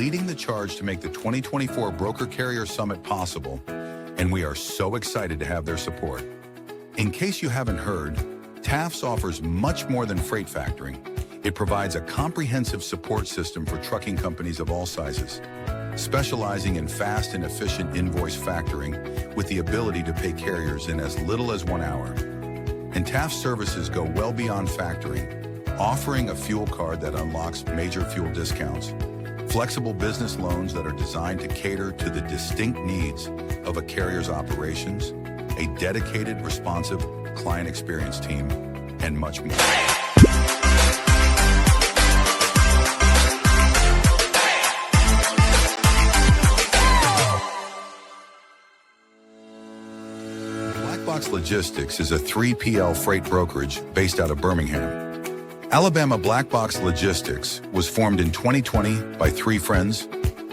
leading the charge to make the 2024 Broker Carrier Summit possible, and we are so excited to have their support. In case you haven't heard, TAFS offers much more than freight factoring. It provides a comprehensive support system for trucking companies of all sizes, specializing in fast and efficient invoice factoring with the ability to pay carriers in as little as 1 hour. And TAFS services go well beyond factoring, offering a fuel card that unlocks major fuel discounts, flexible business loans that are designed to cater to the distinct needs of a carrier's operations, a dedicated, responsive client experience team, and much more. Blackbox Logistics is a 3PL freight brokerage based out of Birmingham, Alabama. Blackbox Logistics was formed in 2020 by 3 friends,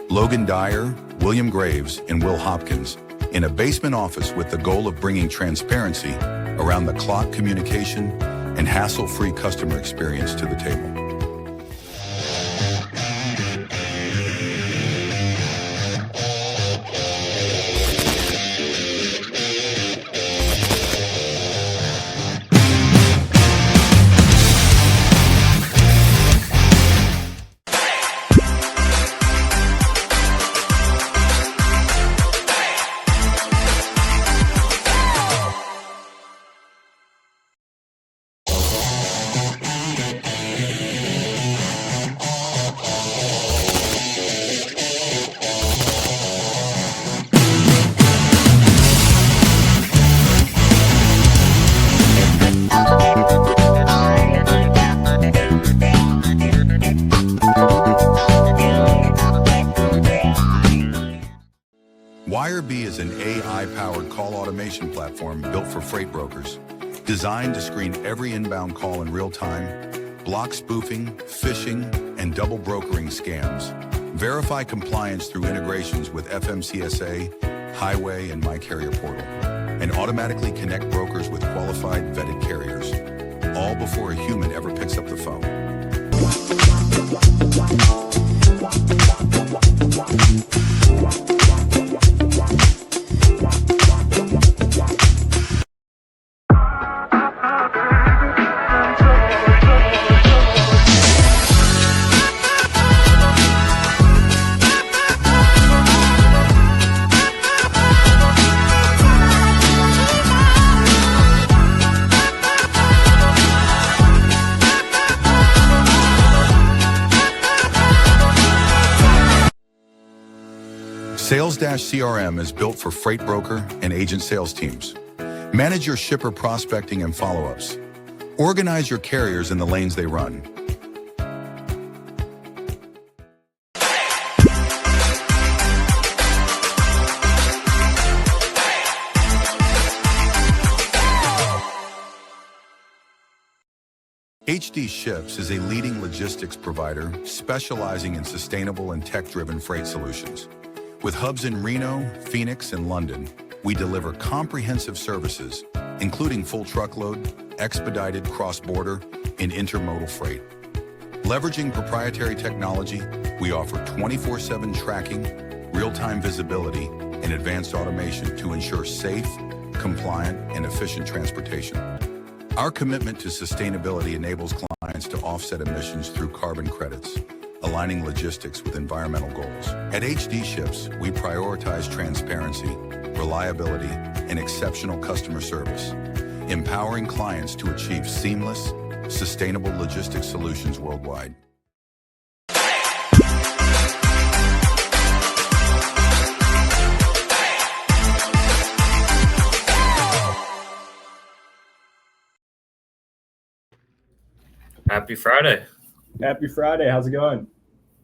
Logan Dyer, William Graves, and Will Hopkins, in a basement office with the goal of bringing transparency around the clock communication and hassle-free customer experience to the table. is an AI-powered call automation platform built for freight brokers, designed to screen every inbound call in real time, block spoofing, phishing, and double brokering scams, verify compliance through integrations with FMCSA, Highway, and My Carrier Portal, and automatically connect brokers with qualified, vetted carriers, all before a human ever picks up the phone. Sales-CRM is built for freight broker and agent sales teams. Manage your shipper prospecting and follow-ups. Organize your carriers in the lanes they run. HD Ships is a leading logistics provider specializing in sustainable and tech-driven freight solutions. With hubs in Reno, Phoenix, and London, we deliver comprehensive services, including full truckload, expedited cross-border, and intermodal freight. Leveraging proprietary technology, we offer 24/7 tracking, real-time visibility, and advanced automation to ensure safe, compliant, and efficient transportation. Our commitment to sustainability enables clients to offset emissions through carbon credits, aligning logistics with environmental goals. At HD Ships, we prioritize transparency, reliability, and exceptional customer service, empowering clients to achieve seamless, sustainable logistics solutions worldwide. Happy Friday. Happy Friday. How's it going?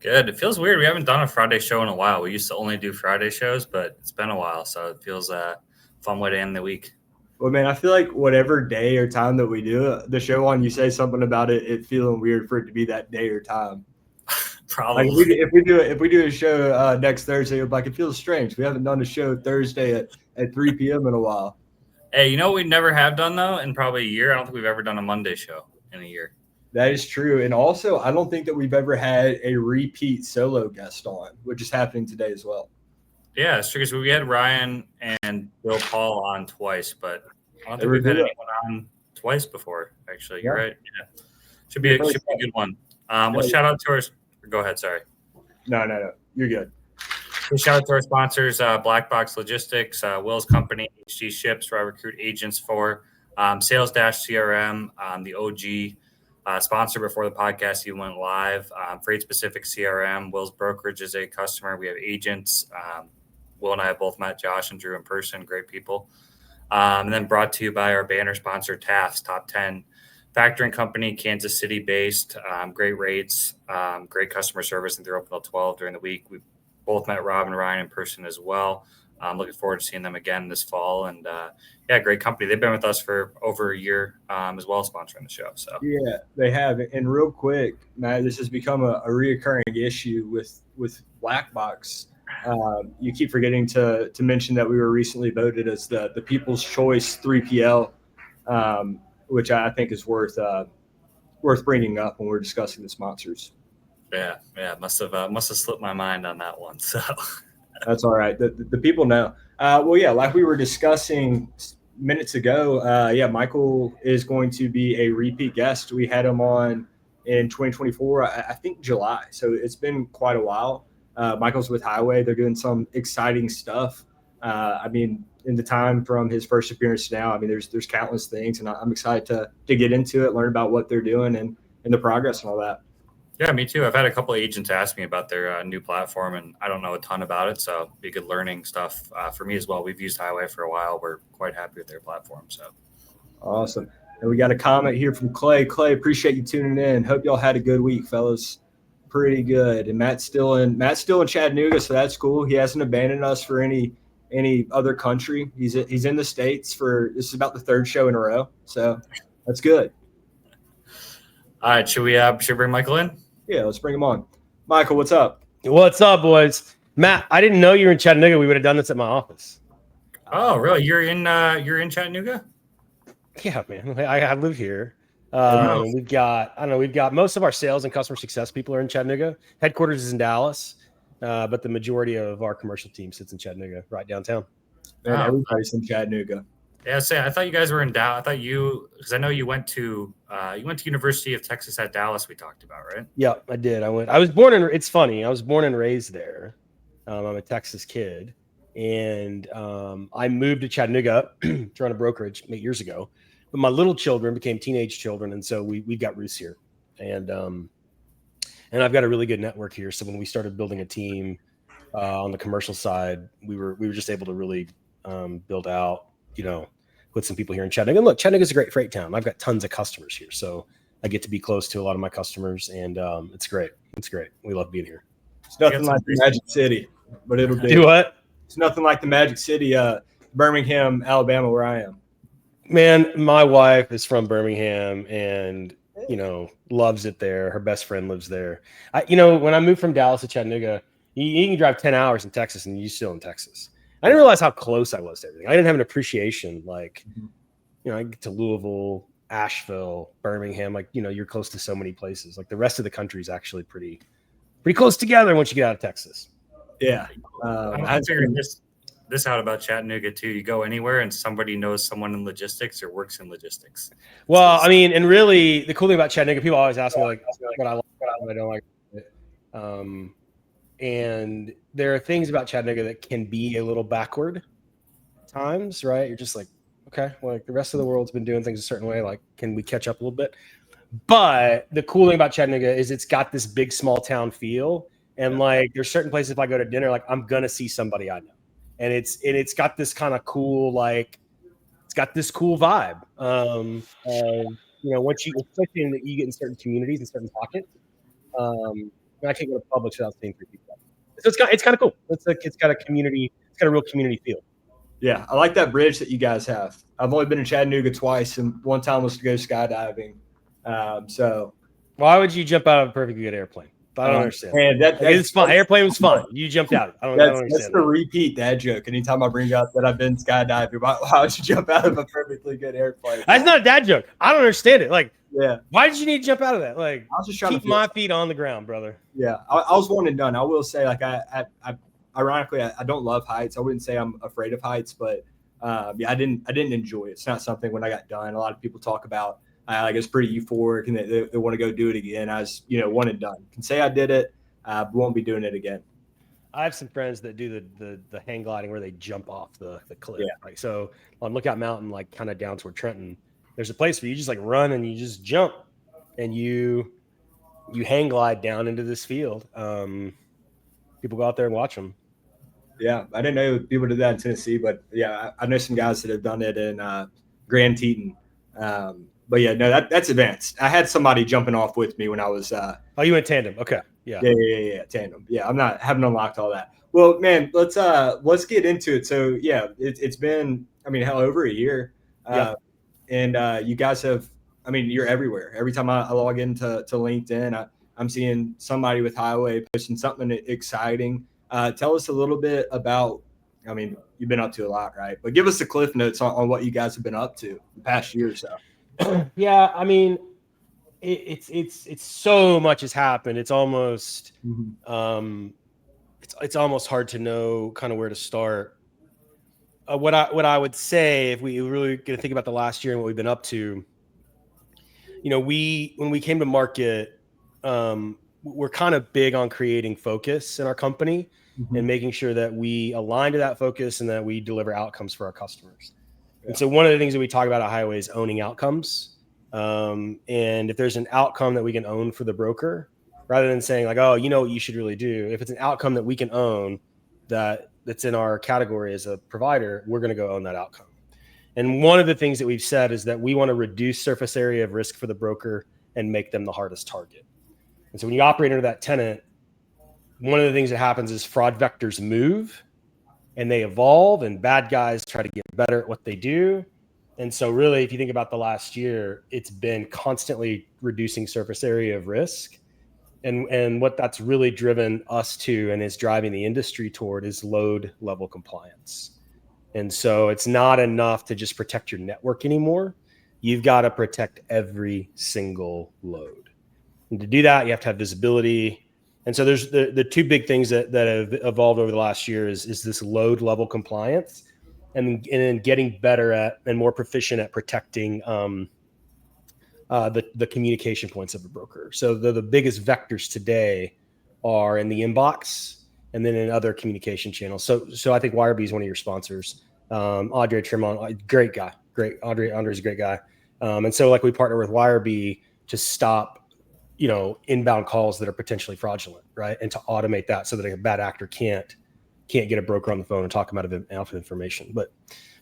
Good. It feels weird. We haven't done a Friday show in a while. We used to only do Friday shows, but it's been a while, so it feels a fun way to end the week. Well, man, I feel like whatever day or time that we do the show on, you say something about it feeling weird for it to be that day or time. Probably. Like if we do a show next Thursday, it feels strange. We haven't done a show Thursday at 3 p.m. in a while. Hey, you know what we never have done, though, in probably a year? I don't think we've ever done a Monday show in a year. That is true. And also, I don't think that we've ever had a repeat solo guest on, which is happening today as well. Yeah, it's true. Because we had Ryan and Bill Paul on twice, but I don't think we've had anyone on twice before. Actually, you're right. Yeah, should be a good one. Well, shout out to our. Go ahead. Sorry. No. You're good. Shout out to our sponsors: Black Box Logistics, Will's Company, HG Ships, where I recruit agents for Sales Dash CRM, the OG. Sponsor before the podcast even went live. Freight Specific CRM. Will's Brokerage is a customer. We have agents. Will and I have both met Josh and Drew in person. Great people. And then brought to you by our banner sponsor, Taft's Top 10 Factoring Company, Kansas City based. Great rates, great customer service, and they're open till 12 during the week. We both met Rob and Ryan in person as well. I'm looking forward to seeing them again this fall. And great company. They've been with us for over a year as well, sponsoring the show. So yeah, they have. And real quick, Matt, this has become a reoccurring issue with Black Box. You keep forgetting to mention that we were recently voted as the People's Choice 3PL, which I think is worth bringing up when we're discussing the sponsors. Yeah, must have slipped my mind on that one. So. That's all right. The people know. Like we were discussing minutes ago, Michael is going to be a repeat guest. We had him on in 2024, I think July. So it's been quite a while. Michael's with Highway. They're doing some exciting stuff. In the time from his first appearance to now, there's countless things, and I'm excited to get into it, learn about what they're doing and the progress and all that. Yeah, me too. I've had a couple of agents ask me about their new platform, and I don't know a ton about it, so it'd be good learning stuff for me as well. We've used Highway for a while. We're quite happy with their platform. So awesome. And we got a comment here from Clay. Clay, appreciate you tuning in. Hope y'all had a good week, fellas. Pretty good. And Matt's still in Chattanooga, so that's cool. He hasn't abandoned us for any other country. He's in the States this is about the third show in a row, so that's good. All right, should we bring Michael in? Yeah, let's bring him on. Michael, what's up? What's up, boys? Matt, I didn't know you were in Chattanooga. We would have done this at my office. Oh, really? You're in Chattanooga? Yeah, man. I live here. We've got most of our sales and customer success people are in Chattanooga. Headquarters is in Dallas, but the majority of our commercial team sits in Chattanooga, right downtown. Man, everybody's in Chattanooga. Yeah, I thought you guys were in Dallas. Because I know you went to University of Texas at Dallas. We talked about, right? Yeah, I did. It's funny. I was born and raised there. I'm a Texas kid, and I moved to Chattanooga to run a brokerage 8 years ago. But my little children became teenage children, and so we've got roots here, and I've got a really good network here. So when we started building a team on the commercial side, we were just able to really build out, with some people here in Chattanooga. And look, Chattanooga's a great freight town. I've got tons of customers here, so I get to be close to a lot of my customers, and it's great. It's great. We love being here. It's nothing like the Magic City, but it'll be. Do what? It's nothing like the Magic City, Birmingham, Alabama, where I am. Man, my wife is from Birmingham and, loves it there. Her best friend lives there. When I moved from Dallas to Chattanooga, you can drive 10 hours in Texas and you're still in Texas. I didn't realize how close I was to everything. I didn't have an appreciation. I get to Louisville, Asheville, Birmingham, you're close to so many places. The rest of the country is actually pretty close together once you get out of Texas. Yeah. I figured this out about Chattanooga too. You go anywhere and somebody knows someone in logistics or works in logistics. Well, and really the cool thing about Chattanooga, people always ask me what I like, what I don't like. And there are things about Chattanooga that can be a little backward at times, right? You're just okay, the rest of the world's been doing things a certain way. Can we catch up a little bit? But the cool thing about Chattanooga is it's got this big small town feel. And there's certain places, if I go to dinner, I'm going to see somebody I know. And it's got this kind of cool, it's got this cool vibe. Once you get in certain communities and certain pockets, I can't go to Publix without seeing 3 people. So it's kind of cool. It's got a community. It's got a real community feel. Yeah, I like that bridge that you guys have. I've only been in Chattanooga twice, and one time was to go skydiving. So why would you jump out of a perfectly good airplane? I don't understand. Man, it's fun. Airplane was fun. You jumped out. I don't understand. That's the repeat dad joke. Anytime I bring up that I've been skydiving, why would you jump out of a perfectly good airplane? That's not a dad joke. I don't understand it. Yeah. Why did you need to jump out of that? Like, I was just trying keep to feel my feet on the ground, brother. Yeah, I was one and done. I will say, like, I ironically, I don't love heights. I wouldn't say I'm afraid of heights, but yeah, I didn't enjoy it. It's not something when I got done. A lot of people talk about, like, it's pretty euphoric and they want to go do it again. I was, one and done. Can say I did it, but won't be doing it again. I have some friends that do the hang gliding where they jump off the cliff. Yeah. Like, so on Lookout Mountain, like kind of down toward Trenton, there's a place where you just like run and you just jump and you hang glide down into this field. People go out there and watch them. Yeah, I didn't know people did that in Tennessee, but yeah, I know some guys that have done it in Grand Teton. But yeah, no, that's advanced. I had somebody jumping off with me when I was. Oh, you went tandem? Okay, yeah, tandem. Yeah, haven't unlocked all that. Well, man, let's get into it. So yeah, it's been, hell, over a year. And you guys have, you're everywhere. Every time I log into LinkedIn, I'm seeing somebody with Highway posting something exciting. Tell us a little bit about, you've been up to a lot, right? But give us the cliff notes on what you guys have been up to the past year or so. Yeah, it's so much has happened. It's almost, it's almost hard to know kind of where to start. What I would say, if we really going to think about the last year and what we've been up to, when we came to market, we're kind of big on creating focus in our company and making sure that we align to that focus and that we deliver outcomes for our customers. Yeah. And so one of the things that we talk about at Highway is owning outcomes. And if there's an outcome that we can own for the broker, rather than saying like, oh, you know what you should really do, if it's an outcome that we can own that's in our category as a provider, we're going to go own that outcome. And one of the things that we've said is that we want to reduce surface area of risk for the broker and make them the hardest target. And so when you operate under that tenant, one of the things that happens is fraud vectors move and they evolve and bad guys try to get better at what they do. And so really, if you think about the last year, it's been constantly reducing surface area of risk. And what that's really driven us to and is driving the industry toward is load level compliance. And so it's not enough to just protect your network anymore. You've got to protect every single load. And to do that, you have to have visibility. And so there's the two big things that have evolved over the last year is this load level compliance and then getting better at and more proficient at protecting the communication points of a broker. So the biggest vectors today are in the inbox and then in other communication channels. So I think Wirebee is one of your sponsors. Andre Tremont, great guy. Great. Andre's a great guy. And so like we partner with Wirebee to stop, inbound calls that are potentially fraudulent, right? And to automate that so that a bad actor can't get a broker on the phone and talk him out of information. But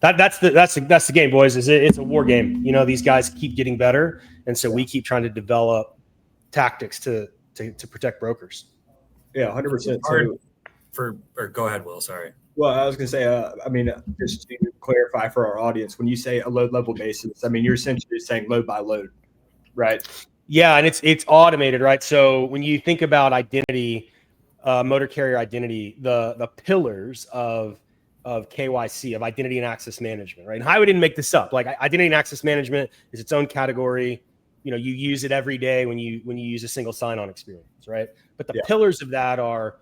that's the game, boys. It's a war game. These guys keep getting better, and so we keep trying to develop tactics to protect brokers. Yeah, 100%. Or go ahead, Will. Sorry. Well, I was going to say, just to clarify for our audience, when you say a load level basis, you're essentially saying load by load, right? Yeah, and it's automated, right? So when you think about identity, motor carrier identity, the pillars of KYC, of identity and access management, right? And Highway didn't make this up. Like identity and access management is its own category. You use it every day when you use a single sign-on experience, right? But the pillars of that are,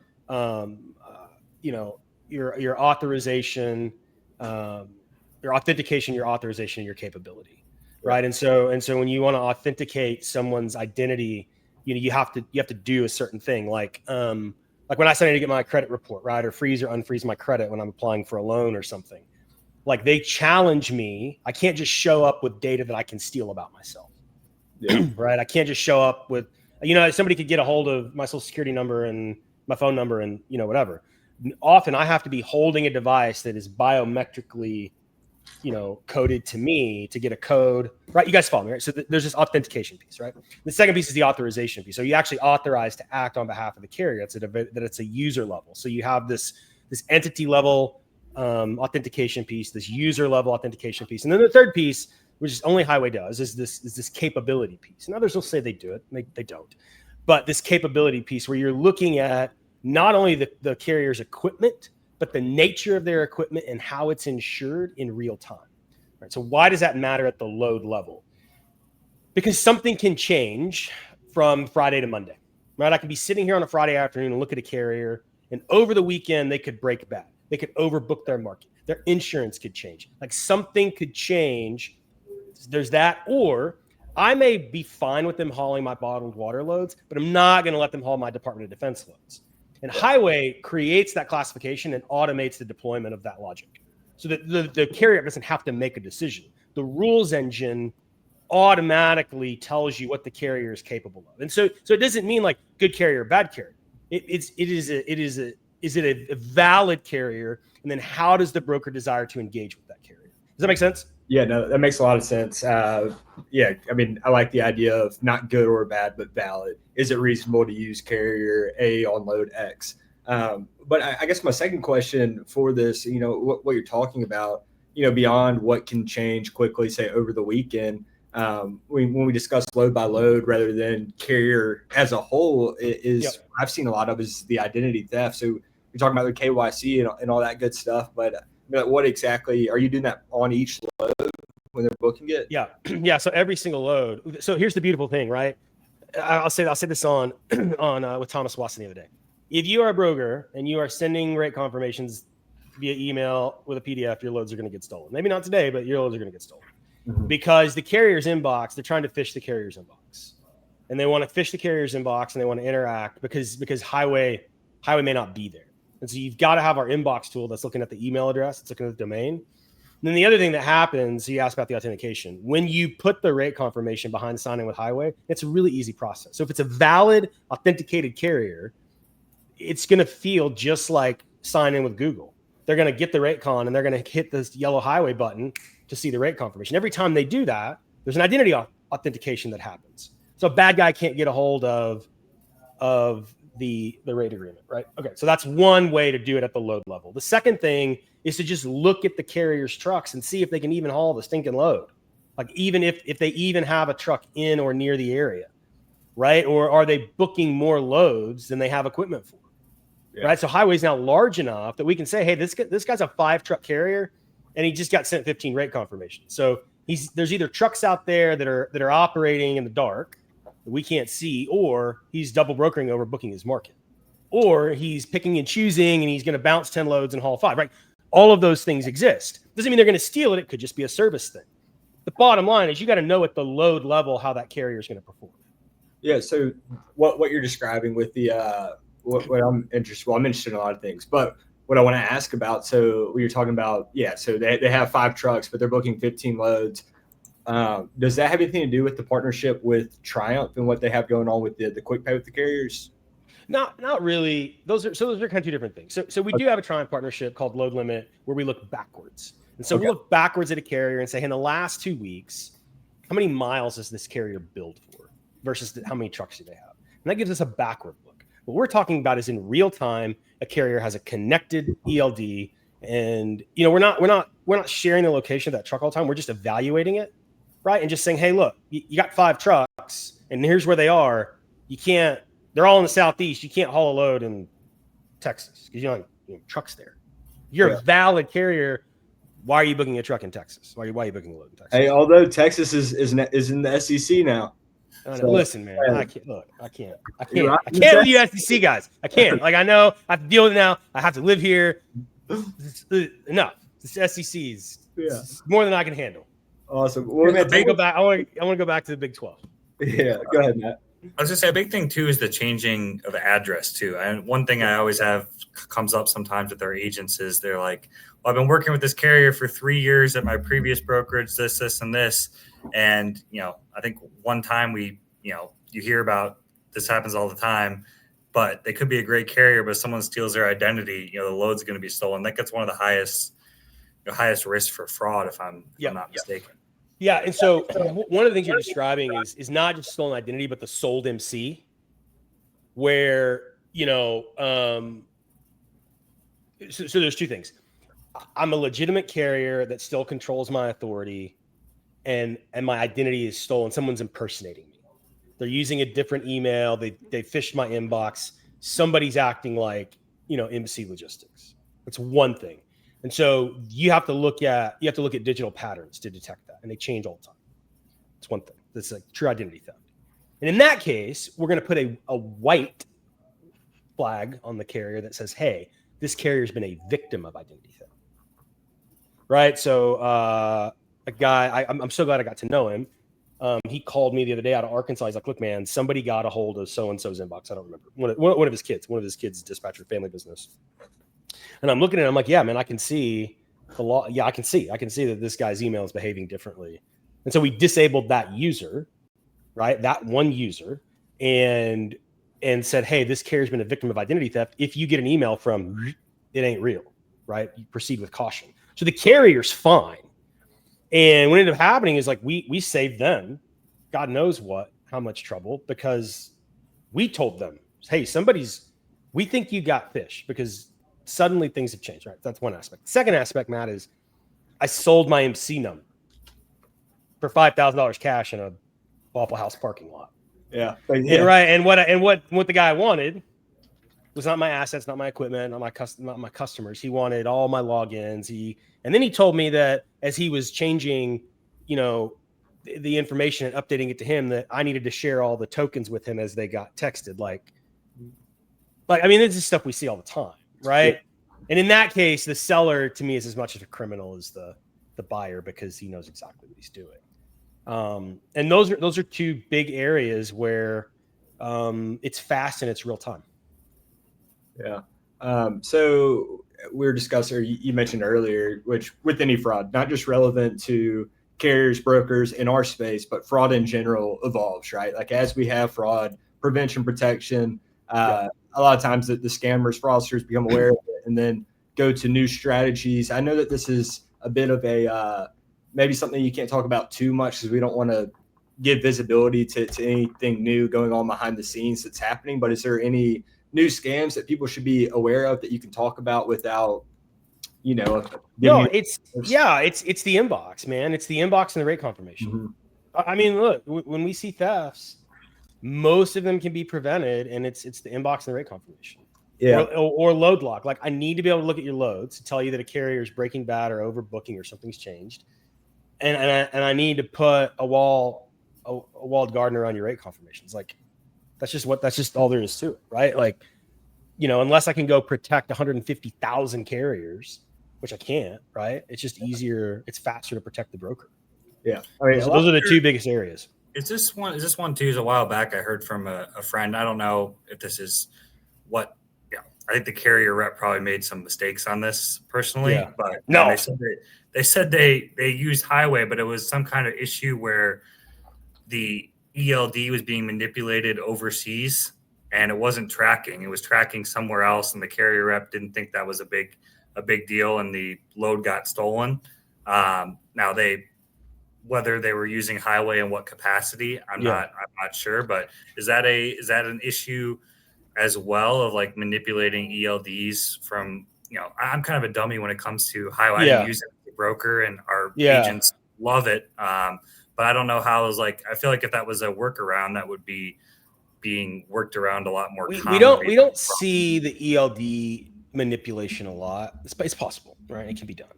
your authorization, your authentication, your authorization, your capability. Right. And so when you want to authenticate someone's identity, you have to do a certain thing. Like when I say I need to get my credit report, right, or freeze or unfreeze my credit when I'm applying for a loan or something, like they challenge me. I can't just show up with data that I can steal about myself. Yeah. Right. I can't just show up with, somebody could get a hold of my social security number and my phone number and, whatever. Often I have to be holding a device that is biometrically coded to me to get a code, right? You guys follow me, right? So there's this authentication piece, right? The second piece is the authorization piece. So you actually authorize to act on behalf of the carrier. That it's a user level. So you have this entity level authentication piece, this user level authentication piece, and then the third piece, which is only Highway does, is this capability piece. And others will say they do it, they don't. But this capability piece where you're looking at not only the carrier's equipment, but the nature of their equipment and how it's insured in real time. Right? So why does that matter at the load level? Because something can change from Friday to Monday, right? I could be sitting here on a Friday afternoon and look at a carrier, and over the weekend, they could break bad. They could overbook their market. Their insurance could change. Like something could change. There's that. Or I may be fine with them hauling my bottled water loads, but I'm not going to let them haul my Department of Defense loads. And Highway creates that classification and automates the deployment of that logic so that the carrier doesn't have to make a decision. The rules engine automatically tells you what the carrier is capable of. And so it doesn't mean like good carrier, bad carrier. Is it a valid carrier? And then how does the broker desire to engage with that carrier? Does that make sense? Yeah, no, that makes a lot of sense. Yeah, I mean, I like the idea of not good or bad, but valid. Is it reasonable to use carrier A on load X? But I guess my second question for this, what you're talking about, beyond what can change quickly, say over the weekend, when we discuss load by load rather than carrier as a whole, I've seen a lot of is the identity theft. So you're talking about the KYC and all that good stuff, but what exactly are you doing that on each load when they're booking it? Yeah. Yeah. So every single load. So here's the beautiful thing, right? I'll say this on with Thomas Watson the other day. If you are a broker and you are sending rate confirmations via email with a PDF, your loads are going to get stolen. Maybe not today, but your loads are going to get stolen because the carrier's inbox, they're trying to fish the carrier's inbox, and they want to fish the carrier's inbox and they want to interact because highway may not be there. And so you've got to have our inbox tool that's looking at the email address, it's looking at the domain. And then the other thing that happens, you asked about the authentication. When you put the rate confirmation behind signing with Highway, it's a really easy process. So if it's a valid, authenticated carrier, it's going to feel just like signing with Google. They're going to get the rate con and they're going to hit this yellow Highway button to see the rate confirmation. Every time they do that, there's an identity authentication that happens. So a bad guy can't get a hold of the rate agreement, right? Okay, so that's one way to do it at the load level. The second thing is to just look at the carrier's trucks and see if they can even haul the stinking load. Like even if they even have a truck in or near the area, right? Or are they booking more loads than they have equipment for, right? So Highway's now large enough that we can say, hey, this guy's a 5-truck carrier and he just got sent 15 rate confirmations. So there's either trucks out there that are operating in the dark that we can't see, or he's double brokering over booking his market, or he's picking and choosing and he's going to bounce 10 loads and haul 5, right? All of those things exist. Doesn't mean they're going to steal it. It could just be a service thing. The bottom line is you got to know at the load level how that carrier is going to perform. Yeah. So what you're describing with the what I'm interested. Well, I'm interested in a lot of things, but what I want to ask about. So we were talking about, so they have 5 trucks, but they're booking 15 loads. Does that have anything to do with the partnership with Triumph and what they have going on with the quick pay with the carriers? Not really. Those are kind of two different things. So we do have a Triumph partnership called Load Limit where we look backwards. And so we look backwards at a carrier and say, in the last 2 weeks, how many miles does this carrier build for versus how many trucks do they have? And that gives us a backward look. What we're talking about is in real time, a carrier has a connected ELD, and we're not sharing the location of that truck all the time. We're just evaluating it, right? And just saying, hey, look, you got 5 trucks, and here's where they are. They're all in the Southeast. You can't haul a load in Texas because you don't have trucks there. You're a valid carrier. Why are you booking a truck in Texas? Why are you booking a load in Texas? Hey, although Texas is in the SEC now. So, listen, man, I can't with you SEC guys. I can't. Like, I know I have to deal with it now. I have to live here. Enough. This SEC is more than I can handle. Awesome. Well, I want to go back to the Big 12. Yeah, go ahead, Matt. I was gonna say a big thing too is the changing of the address too. And one thing I always have comes up sometimes with our agents is they're like, well, I've been working with this carrier for 3 years at my previous brokerage, this, and this. And, I think one time you hear about this happens all the time, but they could be a great carrier, but if someone steals their identity, the load's going to be stolen. That gets one of the highest risk for fraud, if I'm not mistaken. Yeah. And so one of the things you're describing is not just stolen identity, but the sold MC, where, so there's 2 things. I'm a legitimate carrier that still controls my authority, and my identity is stolen. Someone's impersonating me. They're using a different email. They fished my inbox. Somebody's acting like, MC Logistics. That's one thing. And so you have to look at digital patterns to detect that, and they change all the time. That's one thing. that's like true identity theft. And in that case, we're going to put a white flag on the carrier that says, hey, this carrier's been a victim of identity theft. Right. So a guy, I'm so glad I got to know him. He called me the other day out of Arkansas. He's like, look, man, somebody got a hold of so-and-so's inbox. I don't remember. One of his kids, dispatcher, family business. And I'm looking at it. I'm like, yeah, man, I can see the law. Yeah, I can see that this guy's email is behaving differently. And so we disabled that user, right? That one user and said, hey, this carrier's been a victim of identity theft. If you get an email from, it ain't real, right? You proceed with caution. So the carrier's fine. And what ended up happening is like we saved them, God knows how much trouble, because we told them, hey, we think you got fish, because suddenly things have changed, right? That's one aspect. Second aspect, Matt, is I sold my MC number for $5,000 cash in a Waffle House parking lot. Yeah. And, right. And what the guy wanted was not my assets, not my equipment, not my customers. He wanted all my logins. And then he told me that as he was changing, the information and updating it to him, that I needed to share all the tokens with him as they got texted. Like, I mean, this is stuff we see all the time, right? Yeah. And in that case, the seller to me is as much of a criminal as the buyer, because he knows exactly what he's doing. And those are two big areas where it's fast and it's real time. Yeah. So we're discussing, you mentioned earlier, which with any fraud, not just relevant to carriers, brokers in our space, but fraud in general evolves, right? Like as we have fraud, prevention, protection, a lot of times the scammers, fraudsters become aware of it and then go to new strategies. I know that this is a bit of a, maybe something you can't talk about too much because we don't want to give visibility to anything new going on behind the scenes that's happening, but is there any new scams that people should be aware of that you can talk about without, no, it's the inbox, man. It's the inbox and the rate confirmation. Mm-hmm. I mean, look, when we see thefts, most of them can be prevented, and it's the inbox and the rate confirmation. Yeah. Or load lock. Like, I need to be able to look at your loads to tell you that a carrier is breaking bad or overbooking or something's changed. And I need to put a walled garden around your rate confirmations. Like, that's just all there is to it, right? Like, unless I can go protect 150,000 carriers, which I can't, right? It's just easier. It's faster to protect the broker. Yeah. I mean, those are the two biggest areas. Is this one too? A while back, I heard from a friend. I don't know if this is what, I think the carrier rep probably made some mistakes on this personally, but no, they said they used highway, but it was some kind of issue where the ELD was being manipulated overseas and it wasn't tracking. It was tracking somewhere else, and the carrier rep didn't think that was a big deal, and the load got stolen. Now whether they were using highway in what capacity, I'm not sure, but is that an issue as well of like manipulating ELDs from, I'm kind of a dummy when it comes to highway. I didn't use it as a broker, and our agents love it. But I don't know how I feel like if that was a workaround, that would be being worked around a lot more. We don't see the ELD manipulation a lot. It's possible, right? It can be done.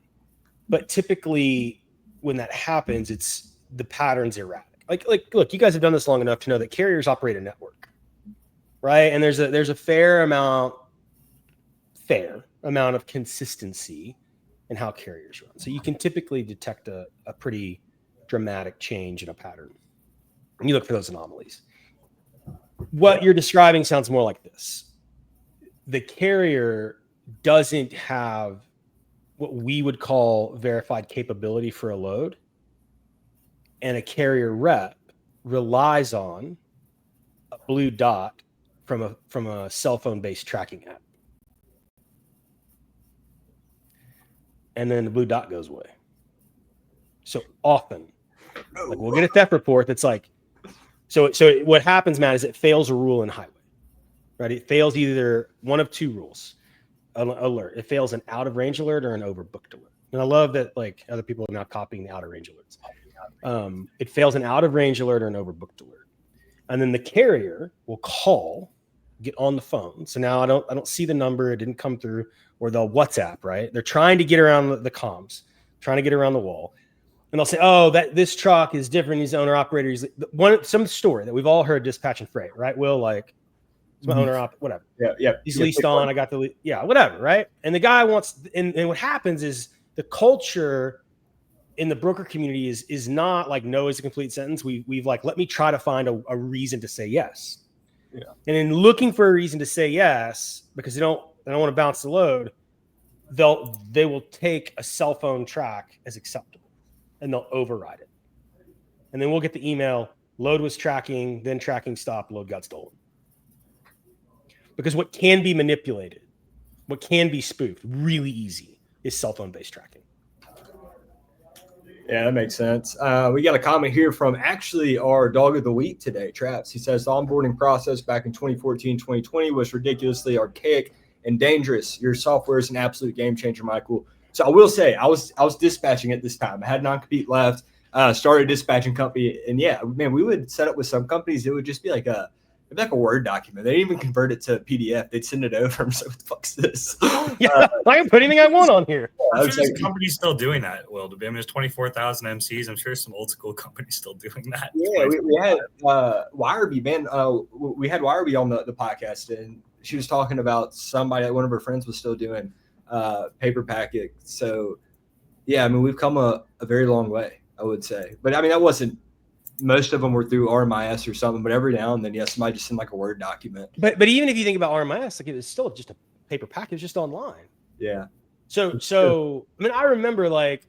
But typically when that happens, it's the pattern's erratic. Like, look, you guys have done this long enough to know that carriers operate a network, right? And there's a fair amount of consistency in how carriers run. So you can typically detect a pretty dramatic change in a pattern, and you look for those anomalies. What you're describing sounds more like this. The carrier doesn't have what we would call verified capability for a load, and a carrier rep relies on a blue dot from a cell phone based tracking app, and then the blue dot goes away. So often, like, we'll get a theft report that's like, so what happens, Matt, is it fails a rule in highway, right? It fails either one of two rules. Alert. It fails an out of range alert or an overbooked alert. And I love that, like, other people are now copying the out of range alerts. It fails an out of range alert or an overbooked alert. And then the carrier will call, get on the phone. So now I don't see the number. It didn't come through, or they'll WhatsApp, right? They're trying to get around the comms, trying to get around the wall. And they'll say, oh, that this truck is different. He's owner operator. He's some story that we've all heard, dispatch and freight, right? Will, like, it's my owner op, whatever. Yeah. He's leased on. I got the whatever, right? And the guy wants, and what happens is the culture in the broker community is not like no is a complete sentence. We've like, let me try to find a reason to say yes. Yeah. And in looking for a reason to say yes, because they don't want to bounce the load, they will take a cell phone track as acceptable and they'll override it. And then we'll get the email, load was tracking, then tracking stopped, load got stolen. Because what can be manipulated, what can be spoofed really easy is cell phone based tracking. Yeah, that makes sense. We got a comment here from actually our dog of the week today, Traps. He says the onboarding process back in 2014, 2020 was ridiculously archaic and dangerous. Your software is an absolute game changer, Michael. So I will say I was dispatching at this time. I had non-compete left, started a dispatching company. And yeah, man, we would set up with some companies. It would just be like a Word document. They didn't even convert it to PDF. They'd send it over. I'm so, what the fuck's this? Yeah, I can put anything I want on here. I'm sure there's companies still doing that, Will. I mean, there's 24,000 MCs. I'm sure some old school companies still doing that. Yeah, we had Wireby, man. We had Wireby on the podcast, and she was talking about somebody that one of her friends was still doing paper packet. So, yeah, I mean, we've come a very long way, I would say. But, I mean, that wasn't – most of them were through RMIS or something, but every now and then, yeah, somebody just sent like a Word document. But even if you think about RMIS, like it was still just a paper package, just online. Yeah. So I mean, I remember like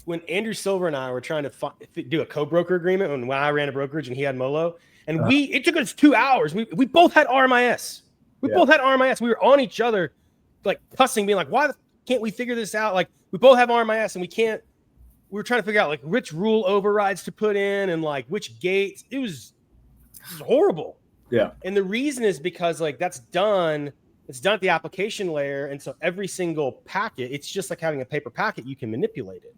when Andrew Silver and I were trying to do a co-broker agreement when I ran a brokerage and he had Molo, and it took us 2 hours. We both had RMIS. We both had RMIS. We were on each other, like cussing, being like, why can't we figure this out? Like we both have RMIS and we can't. We were trying to figure out like which rule overrides to put in and like which gates. It was horrible. Yeah. And the reason is because like it's done at the application layer. And so every single packet, it's just like having a paper packet, you can manipulate it.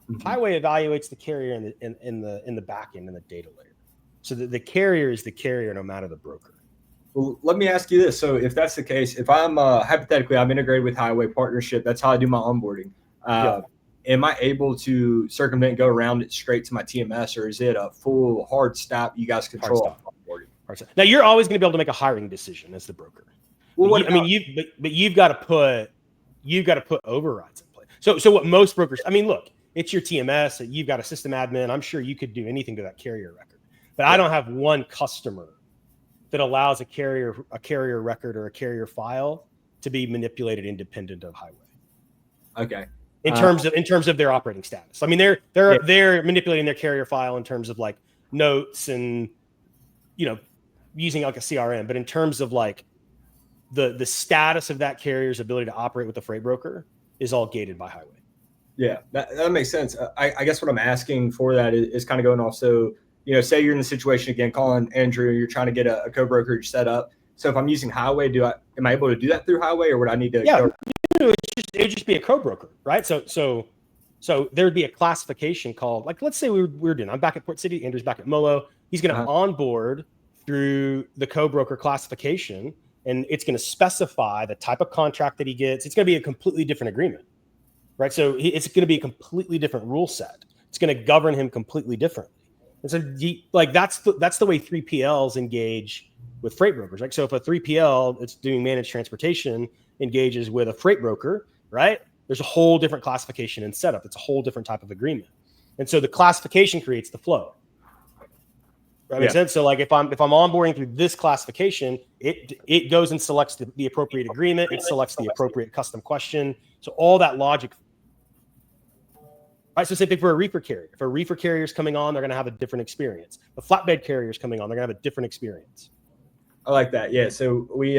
Mm-hmm. Highway evaluates the carrier in the back end in the data layer. So the carrier is the carrier no matter the broker. Well, let me ask you this. So if that's the case, if I'm hypothetically, I'm integrated with Highway Partnership, that's how I do my onboarding. Am I able to circumvent and go around it straight to my TMS, or is it a full hard stop? You guys control hard stop. Now you're always going to be able to make a hiring decision as the broker. Well, you've got to put overrides in place. So what most brokers, I mean, look, it's your TMS. You've got a system admin. I'm sure you could do anything to that carrier record, but I don't have one customer that allows a carrier record or a carrier file to be manipulated independent of Highway. Okay. In terms of their operating status. I mean, they're manipulating their carrier file in terms of like notes and, you know, using like a CRM, but in terms of like the status of that carrier's ability to operate with the freight broker is all gated by Highway. Yeah, that makes sense. I guess what I'm asking for that is kind of going off. So, you know, say you're in the situation again, calling Andrew, you're trying to get a co-brokerage set up. So if I'm using Highway, am I able to do that through Highway, or would I need to? Yeah, it would just be a co-broker, right? So there would be a classification called, like, let's say we're doing. I'm back at Port City. Andrew's back at Molo. He's going to onboard through the co-broker classification, and it's going to specify the type of contract that he gets. It's going to be a completely different agreement, right? So it's going to be a completely different rule set. It's going to govern him completely differently. And so, that's the way 3PLs engage with freight brokers, right? So if a 3PL that's doing managed transportation engages with a freight broker, right? There's a whole different classification and setup. It's a whole different type of agreement. And so the classification creates the flow. That makes sense. So like if I'm onboarding through this classification, it goes and selects the appropriate agreement. It selects the appropriate custom question. So all that logic. Right, so same thing for a reefer carrier. If a reefer carrier is coming on, they're going to have a different experience. The flatbed carrier is coming on, they're going to have a different experience. I like that. Yeah. So we,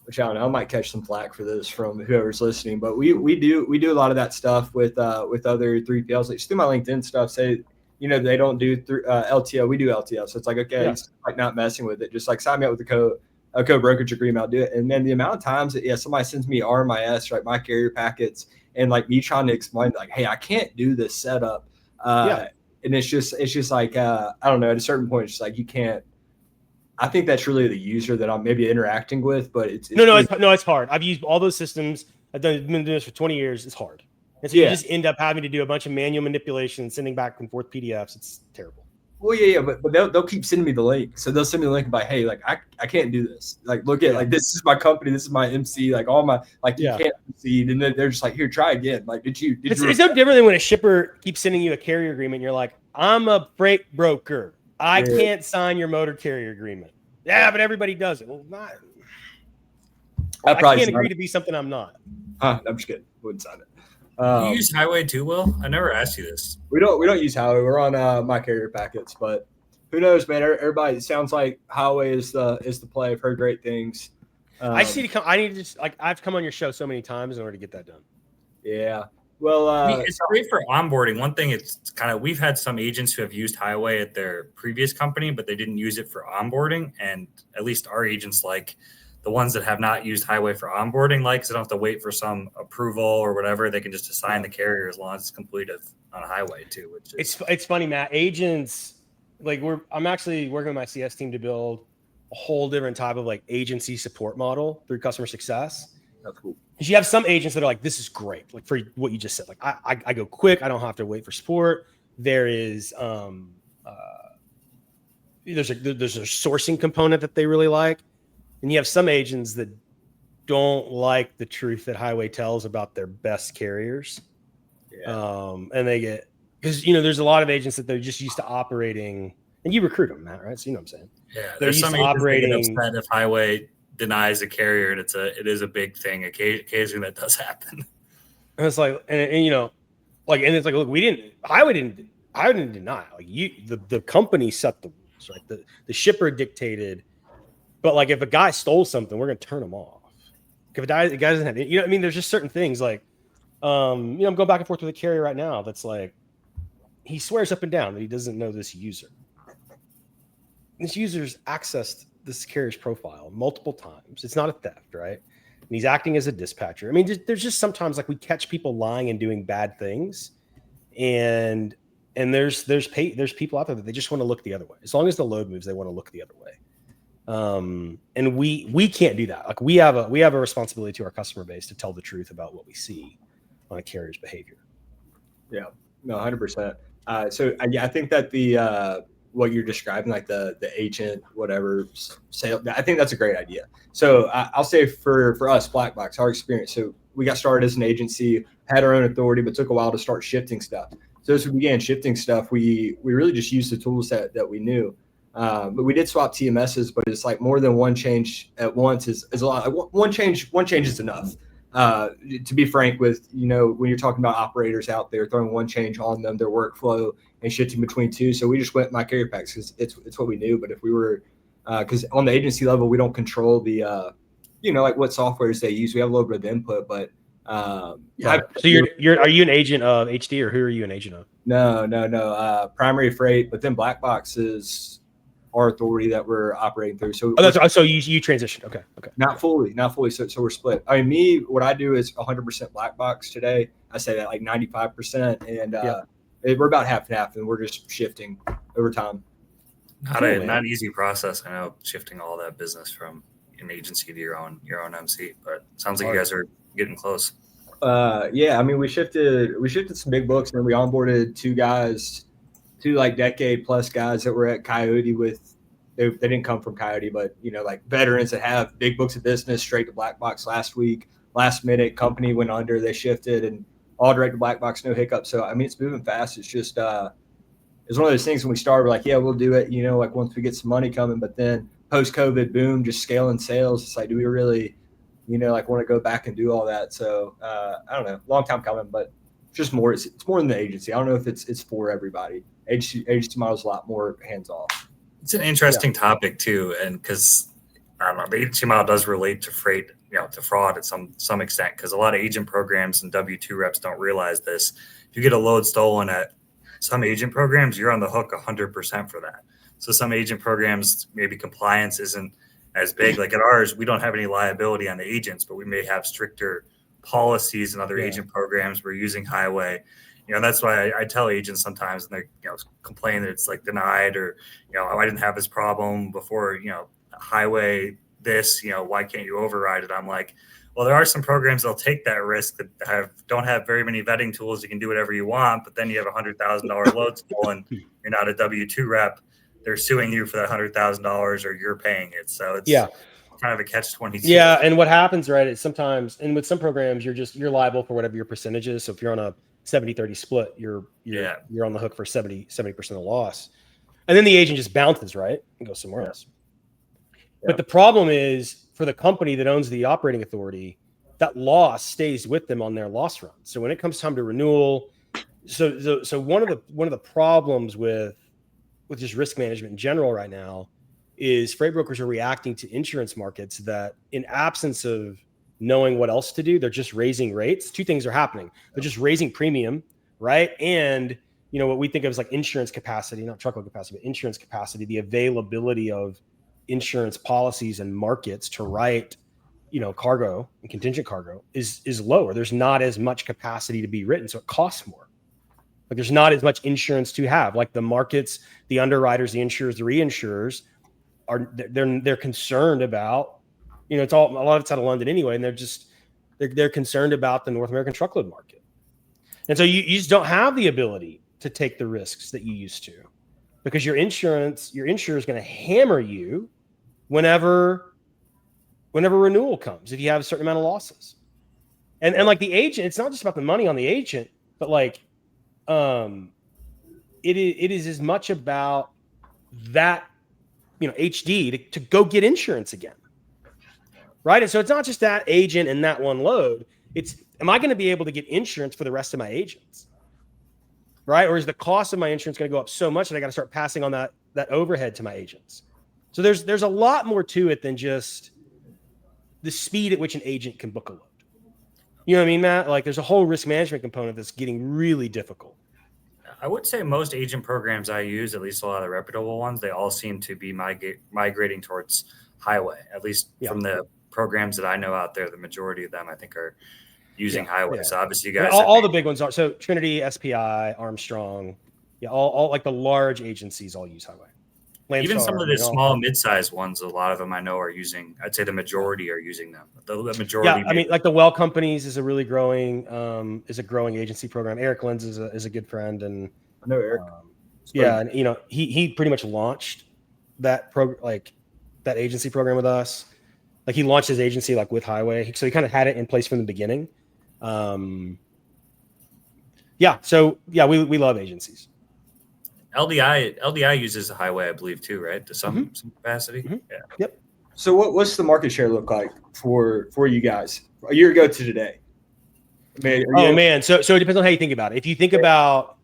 which I don't know, I might catch some flack for this from whoever's listening, but we do a lot of that stuff with other 3PLs. Like through my LinkedIn stuff, say, you know, they don't do LTO. We do LTO. So it's like, okay, it's like not messing with it. Just like sign me up with a co-brokerage agreement. I'll do it. And then the amount of times that, somebody sends me RMIS, right, my carrier packets, and like me trying to explain like, hey, I can't do this setup. And it's just like, I don't know, at a certain point, it's just like, you can't. I think that's really the user that I'm maybe interacting with, but it's no, it's hard. I've used all those systems. I've been doing this for 20 years. It's hard. And so you just end up having to do a bunch of manual manipulation, sending back and forth PDFs. It's terrible. Well, yeah, but they'll keep sending me the link. So they'll send me the link by, hey, like I can't do this. Like, look at like this is my company, this is my MC, like all my you can't proceed. And then they're just like, here, try again. Like, it's no different than when a shipper keeps sending you a carrier agreement. You're like, I'm a freight broker. I can't sign your motor carrier agreement. Yeah, but everybody does it. Well, not. I can't agree to be something I'm not. I'm just kidding. Wouldn't sign it. You use Highway too, Will? I never asked you this. We don't use Highway. We're on my carrier packets, but who knows, man? Everybody, it sounds like Highway is the play. I've heard great things. I just need to come. I need to just I've come on your show so many times in order to get that done. Yeah. Well, it's great for onboarding. One thing, it's kind of, we've had some agents who have used Highway at their previous company, but they didn't use it for onboarding. And at least our agents like the ones that have not used Highway for onboarding, because they don't have to wait for some approval or whatever. They can just assign the carrier as long as it's completed on a Highway too. Which is... It's funny, Matt. Agents I'm actually working with my CS team to build a whole different type of agency support model through customer success. That's cool. Because you have some agents that are like, this is great. Like for what you just said, I go quick. I don't have to wait for support. There is there's a sourcing component that they really like. And you have some agents that don't like the truth that Highway tells about their best carriers. Yeah. And they get, because, there's a lot of agents that they're just used to operating, and you recruit them, Matt, right? So you know what I'm saying? Yeah. There's some agents that get upset if Highway denies a carrier, and it is a big thing. Occasionally that does happen. And it's like, and it's like, look, Highway didn't deny. The company set the rules, right? The shipper dictated. But if a guy stole something, we're gonna turn him off. If a guy doesn't have, I mean, there's just certain things I'm going back and forth with a carrier right now. That's he swears up and down that he doesn't know this user. This user's accessed this carrier's profile multiple times. It's not a theft, right? And he's acting as a dispatcher. I mean, there's just sometimes we catch people lying and doing bad things, and there's people out there that they just want to look the other way. As long as the load moves, they want to look the other way. And we can't do that. We have a responsibility to our customer base to tell the truth about what we see on a carrier's behavior. Yeah, no, 100%. So I think that the what you're describing, the agent, whatever sale, I think that's a great idea. So I'll say for us, Black Box, our experience. So we got started as an agency, had our own authority, but took a while to start shifting stuff. So as we began shifting stuff, we really just used the tools that we knew. But we did swap TMSs, but it's more than one change at once is a lot. One change is enough. To be frank with, when you're talking about operators out there throwing one change on them, their workflow and shifting between two. So we just went my carrier packs because it's what we knew. But if we were, because on the agency level, we don't control the, what softwares they use. We have a little bit of input, but so are you an agent of HD, or who are you an agent of? No. Primary Freight, but then Black Box is our authority that we're operating through. So so you transitioned. Okay. Not fully. So we're split. I mean, what I do is 100% Black Box today. I say that 95%, and we're about half and half, and we're just shifting over time. Not an easy process. I know, shifting all that business from an agency to your own MC, but it sounds like you guys are getting close. Yeah. I mean, we shifted some big books, and then we onboarded two decade plus guys that were at Coyote they didn't come from Coyote, but veterans that have big books of business straight to Black Box last week. Last minute, company went under, they shifted, and all direct to Black Box, no hiccups. So I mean, it's moving fast. It's just it's one of those things when we started, we're yeah, we'll do it, once we get some money coming. But then post COVID, boom, just scaling sales. It's do we really, want to go back and do all that? So I don't know, long time coming, but just more. It's more than the agency. I don't know if it's for everybody. Agency model is a lot more hands off. It's an interesting topic too, and because I don't know, the agency model does relate to freight, to fraud at some extent, because a lot of agent programs and W-2 reps don't realize this. If you get a load stolen at some agent programs, you're on the hook 100% for that. So some agent programs, maybe compliance isn't as big. Like at ours, we don't have any liability on the agents, but we may have stricter policies in other agent programs. We're using Highway. That's why I tell agents sometimes, and they complain that it's denied, or I didn't have this problem before. Highway this, why can't you override it? I'm like, well, there are some programs that'll take that risk that don't have very many vetting tools. You can do whatever you want, but then you have $100,000 load pool and you're not a W-2 rep. They're suing you for that $100,000 or you're paying it. So it's kind of a catch-22. Yeah, and what happens, right, is sometimes, and with some programs, you're liable for whatever your percentage is. So if you're on a 70-30 split, you're on the hook for 70% of loss. And then the agent just bounces, right, and goes somewhere else. But the problem is for the company that owns the operating authority, that loss stays with them on their loss run. So when it comes time to renewal, so one of the problems with just risk management in general right now is freight brokers are reacting to insurance markets that, in absence of knowing what else to do, they're just raising rates. Two things are happening. They're just raising premium, right? And what we think of as like insurance capacity, not truckload capacity, but insurance capacity, the availability of insurance policies and markets to write, cargo and contingent cargo is lower. There's not as much capacity to be written, so it costs more. Like there's not as much insurance to have. Like the markets, the underwriters, the insurers, the reinsurers they're concerned about, it's all, a lot of it's out of London anyway, and they're concerned about the North American truckload market. And so you just don't have the ability to take the risks that you used to, because your insurer is going to hammer you whenever renewal comes, if you have a certain amount of losses. And like the agent, it's not just about the money on the agent, but like it is as much about that, HD to go get insurance again. Right. And so it's not just that agent and that one load. It's, am I going to be able to get insurance for the rest of my agents? Right. Or is the cost of my insurance going to go up so much that I got to start passing on that overhead to my agents? So there's a lot more to it than just the speed at which an agent can book a load. You know what I mean, Matt? Like there's a whole risk management component that's getting really difficult. I would say most agent programs I use, at least a lot of the reputable ones, they all seem to be migrating towards highway, at least from the programs that I know out there. The majority of them, I think, are using highway. So obviously you guys, all the big ones are. So Trinity, SPI, Armstrong, all like the large agencies all use highway. Landstar, even some of the small mid-sized ones, a lot of them I know are using, I'd say the majority are using them. The majority. Yeah, I mean, like the Well Companies is a really growing agency program. Eric Lenz is a good friend, and I know Eric. And he pretty much launched that that agency program with us. Like he launched his agency like with highway, so he kind of had it in place from the beginning. We love agencies. LDI uses the highway, I believe, too, right? To some capacity. Mm-hmm. Yeah. Yep. So what's the market share look like for you guys a year ago to today? Man. So it depends on how you think about it. If you think about,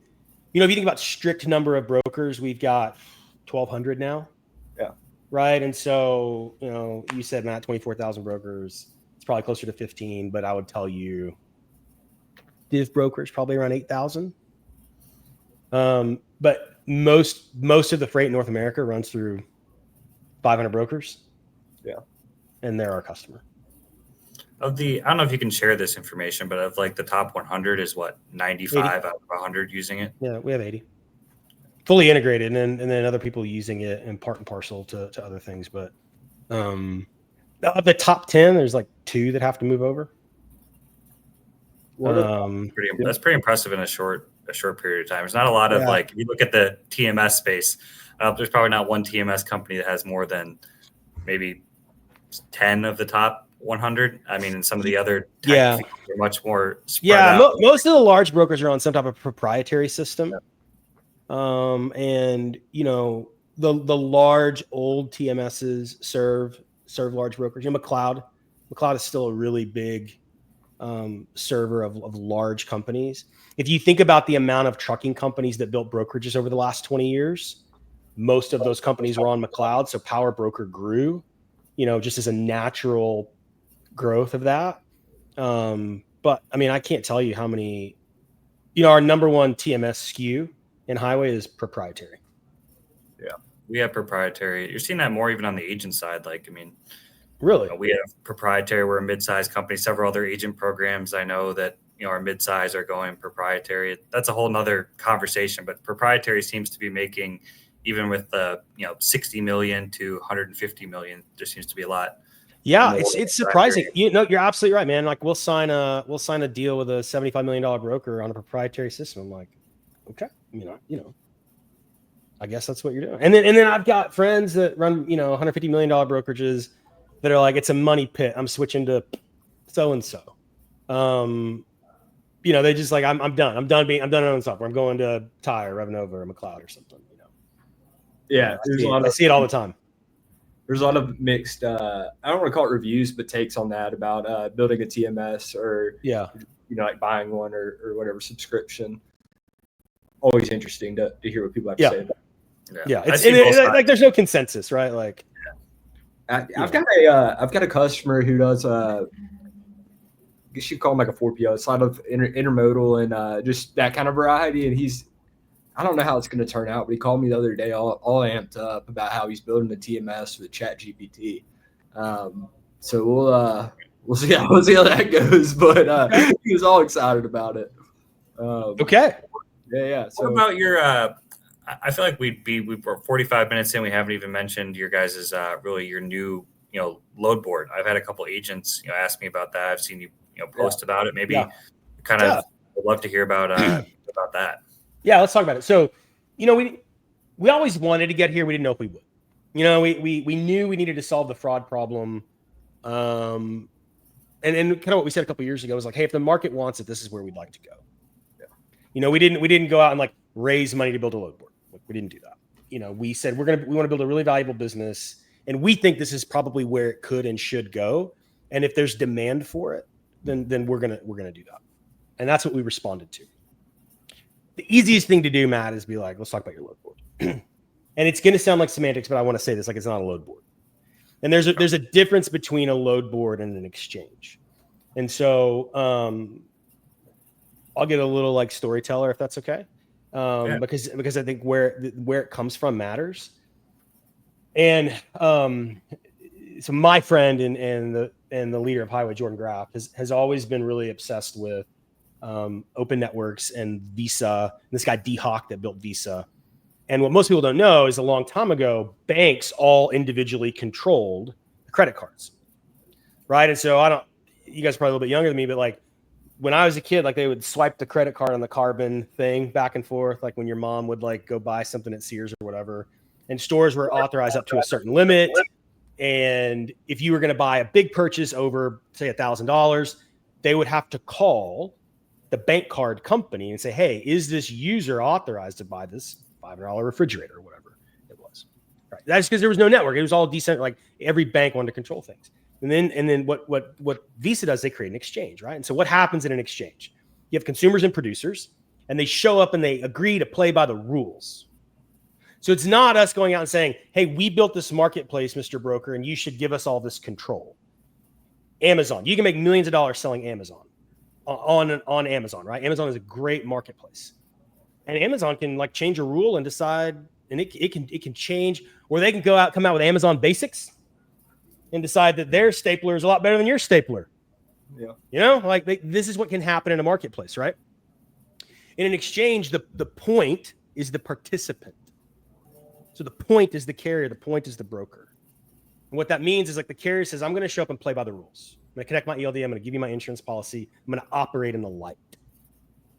strict number of brokers, we've got 1,200 now. Yeah. Right. And so, you said, Matt, 24,000 brokers. It's probably closer to 15, but I would tell you div brokers probably around 8,000. But most of the freight in North America runs through 500 brokers. Yeah. And they're our customer. I don't know if you can share this information, but of like the top 100 is what, 95 out of 100 using it? Yeah, we have 80. Fully integrated, and then other people using it and part and parcel to other things. But of the top 10, there's like 2 that have to move over. That's pretty impressive in a short period of time. There's not a lot of if you look at the TMS space, there's probably not one TMS company that has more than maybe 10 of the top 100. I mean, and some of the other are much more spread out. Most of the large brokers are on some type of proprietary system. And the large old TMSs serve large brokers. McLeod is still a really big server of large companies. If you think about the amount of trucking companies that built brokerages over the last 20 years, most of those companies were on McLeod. So Power Broker grew, just as a natural growth of that. But I mean, I can't tell you how many, our number one TMS SKU in highway is proprietary. Yeah. We have proprietary. You're seeing that more even on the agent side. Really? We have proprietary. We're a mid-sized company. Several other agent programs I know that our mid-size are going proprietary. That's a whole nother conversation. But proprietary seems to be making, even with the 60 million to 150 million, there seems to be a lot Yeah, it's surprising. You know, you're absolutely right, man. Like we'll sign a deal with a $75 million broker on a proprietary system. I'm like, okay, you know, I guess that's what you're doing. And then I've got friends that run, $150 million brokerages that are like, it's a money pit. I'm switching to so and so. They just like, I'm done. I'm done owning software. I'm going to Tire, Revenova, or McLeod or something. Yeah, I see it all the time. There's a lot of mixed, I don't want to call it reviews, but takes on that about building a TMS or, like buying one or whatever subscription. Always interesting to hear what people have to say about it. Yeah. It's there's no consensus, right? Like, I've got a customer who does, I guess you call him like a 4PO. It's a lot of intermodal and just that kind of variety. And I don't know how it's going to turn out, but he called me the other day all amped up about how he's building the TMS with ChatGPT. So we'll see how that goes. But he was all excited about it. Okay. Yeah. So what about your? I feel like we're 45 minutes in. We haven't even mentioned your guys' really your new load board. I've had a couple agents ask me about that. I've seen you post about it. Maybe kind of would love to hear about that. Yeah, let's talk about it. So, we always wanted to get here. We didn't know if we would. We knew we needed to solve the fraud problem. And kind of what we said a couple of years ago was like, hey, if the market wants it, this is where we'd like to go. Yeah. We didn't go out and like raise money to build a load board. Like, we didn't do that. We said we want to build a really valuable business, and we think this is probably where it could and should go. And if there's demand for it, then we're gonna do that. And that's what we responded to. The easiest thing to do, Matt, is be like, let's talk about your load board. And it's going to sound like semantics, but I want to say this, like, it's not a load board. And there's a difference between a load board and an exchange. And so I'll get a little like storyteller, if that's okay. Because I think where it comes from matters. And so my friend and the leader of Highway, Jordan Graff, has always been really obsessed with open networks and Visa. This guy D Hawk that built Visa. And what most people don't know is a long time ago, banks all individually controlled the credit cards, right? And so you guys are probably a little bit younger than me, but like when I was a kid, like they would swipe the credit card on the carbon thing back and forth, like when your mom would like go buy something at Sears or whatever. And stores were authorized up to a certain limit. And if you were going to buy a big purchase over, say, $1,000, they would have to call the bank card company and say, hey, is this user authorized to buy this $500 refrigerator or whatever it was? Right. That's because there was no network. It was all decent. Like every bank wanted to control things. And then what Visa does, they create an exchange, right? And so what happens in an exchange? You have consumers and producers, and they show up and they agree to play by the rules. So it's not us going out and saying, hey, we built this marketplace, Mr. Broker, and you should give us all this control. Amazon, you can make millions of dollars selling Amazon on Amazon, right? Amazon is a great marketplace. And Amazon can like change a rule and decide, and it can change, or they can come out with Amazon Basics and decide that their stapler is a lot better than your stapler. Yeah. This is what can happen in a marketplace, right? In an exchange, the point is the participant. So the point is the carrier, the point is the broker. And what that means is like the carrier says, I'm going to show up and play by the rules. I'm going to connect my ELD. I'm going to give you my insurance policy. I'm going to operate in the light.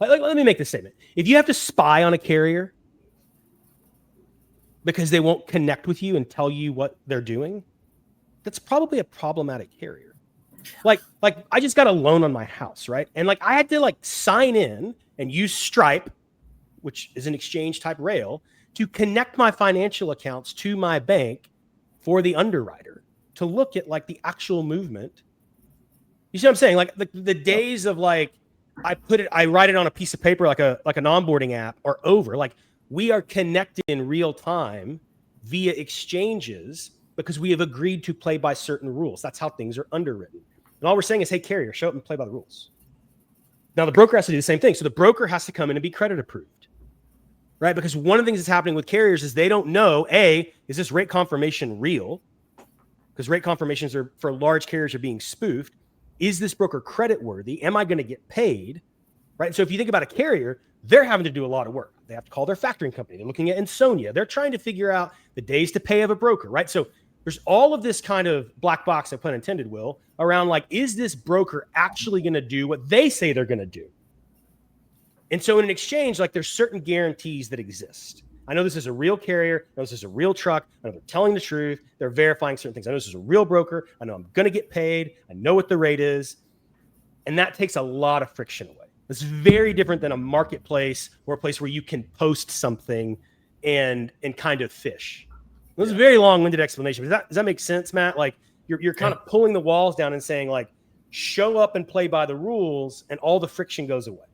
Let me make this statement. If you have to spy on a carrier because they won't connect with you and tell you what they're doing, that's probably a problematic carrier. Like I just got a loan on my house, right? And like I had to like sign in and use Stripe, which is an exchange type rail, to connect my financial accounts to my bank for the underwriter to look at like the actual movement. You see what I'm saying? Like the days of like, I write it on a piece of paper, like an onboarding app are over. Like we are connected in real time via exchanges because we have agreed to play by certain rules. That's how things are underwritten. And all we're saying is, hey, carrier, show up and play by the rules. Now the broker has to do the same thing. So the broker has to come in and be credit approved. Right? Because one of the things that's happening with carriers is they don't know, A, is this rate confirmation real? Because rate confirmations for large carriers are being spoofed. Is this broker credit worthy? Am I going to get paid? Right? So if you think about a carrier, they're having to do a lot of work. They have to call their factoring company. They're looking at Insonia. They're trying to figure out the days to pay of a broker, right? So There's all of this kind of black box, no pun intended, Will, around like, is this broker actually going to do what they say they're going to do? And so in an exchange, like there's certain guarantees that exist. I know this is a real carrier. I know this is a real truck. I know they're telling the truth. They're verifying certain things. I know this is a real broker. I know I'm going to get paid. I know what the rate is. And that takes a lot of friction away. It's very different than a marketplace or a place where you can post something and kind of fish. It was a very long-winded explanation. Does that make sense, Matt? Like you're kind of pulling the walls down and saying like, show up and play by the rules, and all the friction goes away.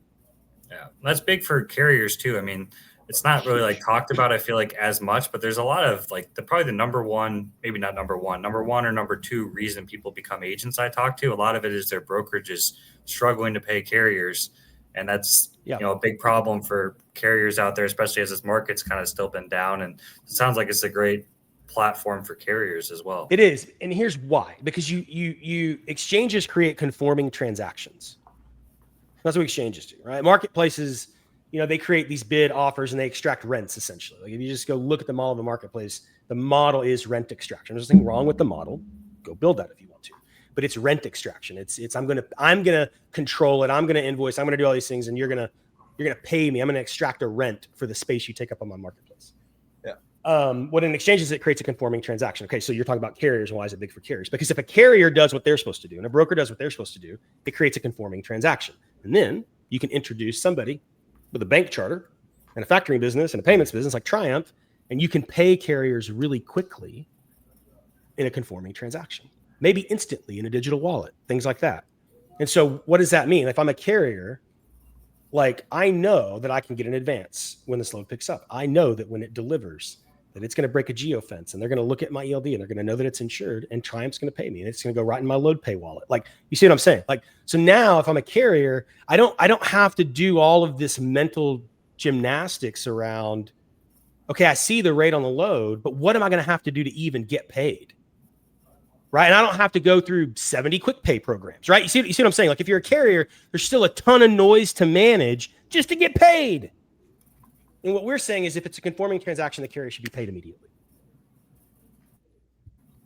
Yeah, that's big for carriers too. I mean, it's not really like talked about, I feel like, as much, but there's a lot of like probably the number one or number two reason people become agents I talk to. A lot of it is their brokerage is struggling to pay carriers. And that's, a big problem for carriers out there, especially as this market's kind of still been down. And it sounds like it's a great platform for carriers as well. It is. And here's why, because you exchanges create conforming transactions. That's what exchanges do, right? Marketplaces, they create these bid offers and they extract rents essentially. Like if you just go look at the model of a marketplace, the model is rent extraction. There's nothing wrong with the model. Go build that if you want to. But it's rent extraction. It's I'm gonna control it. I'm gonna invoice. I'm gonna do all these things, and you're gonna pay me. I'm gonna extract a rent for the space you take up on my marketplace. Yeah. What an exchange is, it creates a conforming transaction. Okay, so you're talking about carriers. Why is it big for carriers? Because if a carrier does what they're supposed to do and a broker does what they're supposed to do, it creates a conforming transaction. And then you can introduce somebody with a bank charter and a factoring business and a payments business like Triumph, and you can pay carriers really quickly in a conforming transaction. Maybe instantly in a digital wallet, things like that. And so what does that mean? If I'm a carrier, like I know that I can get an advance when this load picks up. I know that when it delivers, that it's going to break a geofence, and they're going to look at my ELD and they're going to know that it's insured, and Triumph's going to pay me, and it's going to go right in my load pay wallet. Like, you see what I'm saying? Like, so now if I'm a carrier, I don't have to do all of this mental gymnastics around, okay, I see the rate on the load, but what am I going to have to do to even get paid? Right. And I don't have to go through 70 quick pay programs, right? You see what I'm saying? Like if you're a carrier, there's still a ton of noise to manage just to get paid. And what we're saying is if it's a conforming transaction, the carrier should be paid immediately.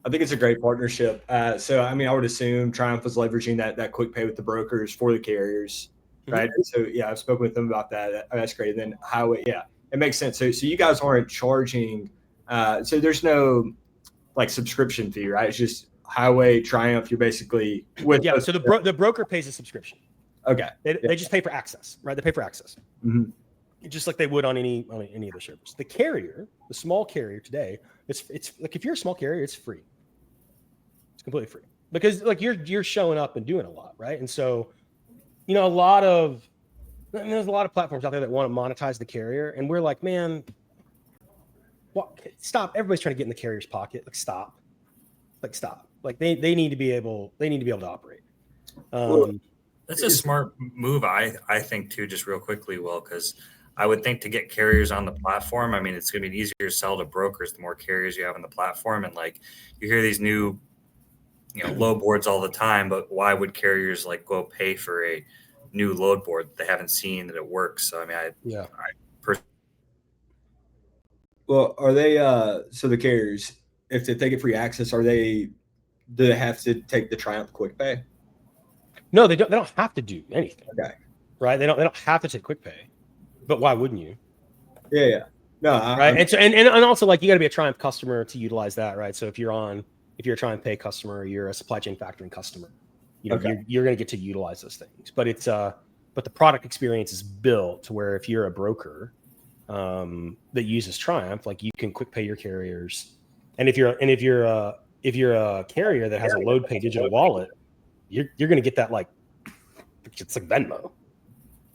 I think it's a great partnership. So, I mean, I would assume Triumph was leveraging that quick pay with the brokers for the carriers, right? Mm-hmm. So, yeah, I've spoken with them about that. That's great. And then Highway, yeah, it makes sense. So you guys aren't charging. So there's no like subscription fee, right? It's just Highway, Triumph, you're basically with. Yeah, so the broker pays a subscription. Okay. They just pay for access, right? They pay for access. Mm-hmm. Just like they would on any other service. The carrier, the small carrier today, it's like if you're a small carrier, it's free. It's completely free because like you're showing up and doing a lot, right? And so, there's a lot of platforms out there that want to monetize the carrier, and we're like, man, what? Stop! Everybody's trying to get in the carrier's pocket. Like stop. Like they need to be able to operate. That's a smart move, I think, too. Just real quickly, Will, because I would think to get carriers on the platform, I mean, it's going to be easier to sell to brokers the more carriers you have on the platform. And like you hear these new, load boards all the time, but why would carriers like go pay for a new load board that they haven't seen that it works? So I mean, Well, are they so the carriers, if they get free access, do they have to take the Triumph quick pay? No, they don't have to do anything. Okay. Right? They don't have to take quick pay. But why wouldn't you? Yeah. No, right. And also like you got to be a Triumph customer to utilize that, right? So if you're a Triumph Pay customer, you're a supply chain factoring customer, you're going to get to utilize those things. But but the product experience is built to where if you're a broker that uses Triumph, like you can quick pay your carriers. And if you're a carrier that has a load pay digital wallet, you're going to get that like it's like Venmo.